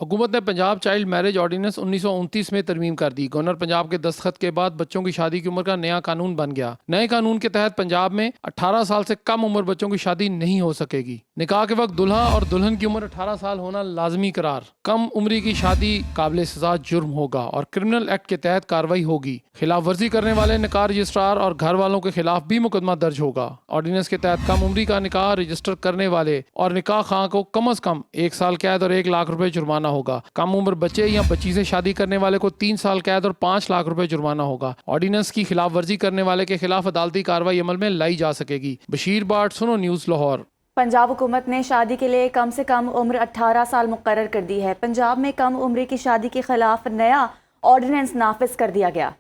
हुकूमत ने Punjab child marriage ordinance 1929 में तरमीम कर दी। गवर्नर पंजाब के दस्तखत के बाद बच्चों की शादी की उम्र का नया कानून बन गया। नए कानून के तहत पंजाब में 18 साल से कम उम्र बच्चों की शादी नहीं हो सकेगी। निकाह के वक्त दुल्हा और दुल्हन की उम्र 18 साल होना लाजमी करार। कम उम्री की शादी काबिल सजा जुर्म होगा और क्रिमिनल एक्ट के तहत कार्रवाई होगी। खिलाफ वर्जी करने वाले निकाह रजिस्ट्रार और घर वालों के खिलाफ भी मुकदमा दर्ज होगा। ऑर्डिनेंस के तहत कम उम्री का निकाह रजिस्टर करने वाले और निकाह खां को कम से कम 1 साल कैद और 1 लाख रुपए जुर्माना होगा। कम उम्र बच्चे या बच्ची से शादी करने वाले को 3 साल कैद और 5 लाख रुपए जुर्माना होगा। ऑर्डिनेंस की खिलाफ वर्जी करने वाले के खिलाफ अदालती कार्रवाई अमल में लाई जा सकेगी। बशीर बाट, सुनो न्यूज़ लाहौर। पंजाब हुकूमत ने शादी के लिए कम से कम उम्र 18 साल मुकर्रर कर दी है। पंजाब में कम उम्र की शादी के खिलाफ नया ऑर्डिनेंस नाफिज कर दिया गया।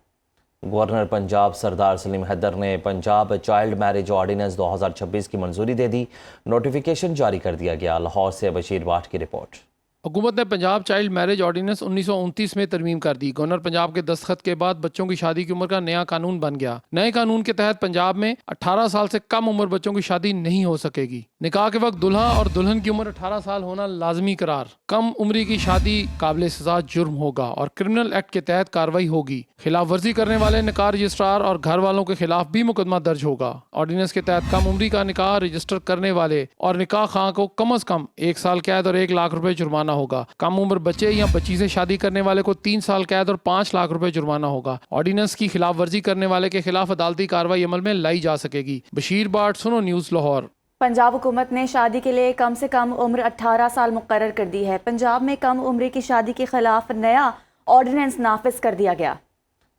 गवर्नर पंजाब सरदार सलीम हैदर ने पंजाब चाइल्ड मैरिज ऑर्डिनेंस 2026 की मंजूरी दे दी। नोटिफिकेशन जारी कर दिया गया। लाहौर से बशीर बाट की रिपोर्ट। हुकूमत ने पंजाब चाइल्ड मैरिज ऑर्डिनेंस 1929 में तरमीम कर दी। गवर्नर पंजाब के दस्तखत के बाद बच्चों की शादी की उम्र का नया कानून बन गया। नए कानून के तहत पंजाब में 18 साल से कम उम्र बच्चों की शादी नहीं हो सकेगी। निकाह के वक्त दुल्हा और दुल्हन की उम्र 18 साल होना लाजमी करार। कम उम्री की शादी काबिल सजा जुर्म होगा और क्रिमिनल एक्ट के तहत कार्रवाई होगी। खिलाफ वर्जी करने वाले निकाह रजिस्ट्रार और घर वालों के खिलाफ भी मुकदमा दर्ज होगा। ऑर्डिनेंस के तहत कम उम्री का निकाह रजिस्टर करने वाले और निकाह खां को कम से कम 1 साल कैद और 1 लाख रुपए जुर्माना होगा। कम उम्र बच्चे या बच्ची से शादी करने वाले को 3 साल कैद और 5 लाख रुपए जुर्माना होगा। ऑर्डिनेंस की खिलाफ वर्जी करने वाले के खिलाफ अदालती कार्रवाई अमल में लाई जा सकेगी। बशीर बाट, सुनो न्यूज़ लाहौर। पंजाब हुकूमत ने शादी के लिए कम से कम उम्र 18 साल मुकर्रर कर दी है। पंजाब में कम उम्र की शादी के खिलाफ नया ऑर्डिनेंस नाफिज कर दिया गया।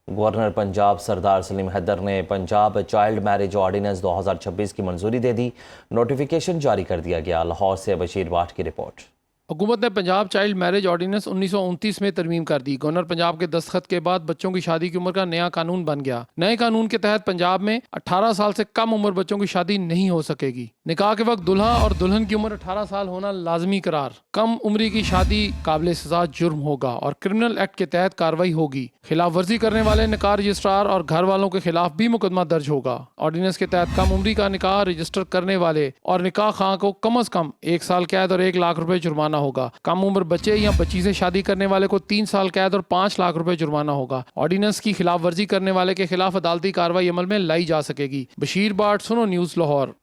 गवर्नर पंजाब सरदार सलीम हैदर ने पंजाब चाइल्ड मैरिज ऑर्डिनेंस 2026 की मंजूरी दे दी। नोटिफिकेशन जारी कर दिया गया। लाहौर से बशीर बाट की रिपोर्ट। हुकूमत ने पंजाब चाइल्ड मैरिज ऑर्डिनेंस 1929 में तरमीम कर दी। गवर्नर पंजाब के दस्तखत के बाद बच्चों की शादी की उम्र का नया कानून बन गया। नए कानून के तहत पंजाब में 18 साल से कम उम्र बच्चों की शादी नहीं हो सकेगी। निकाह के वक्त दुल्हा और दुल्हन की उम्र 18 साल होना लाजमी करार। कम उम्री की शादी काबिल सजा जुर्म होगा और क्रिमिनल एक्ट के तहत कार्रवाई होगी। खिलाफ वर्जी करने वाले निकाह रजिस्ट्रार और घर वालों के खिलाफ भी मुकदमा दर्ज होगा। ऑर्डिनेंस के तहत कम उम्री का निकाह रजिस्टर करने वाले और निकाह खां को कम से कम 1 साल कैद और 1 लाख रुपए जुर्माना होगा। कम उम्र बच्चे या बच्ची से शादी करने वाले को 3 साल कैद और 5 लाख रुपए जुर्माना होगा। ऑर्डिनेंस की खिलाफ वर्जी करने वाले के खिलाफ अदालती कार्रवाई अमल में लाई जा सकेगी। बशीर बाट, सुनो न्यूज़ लाहौर।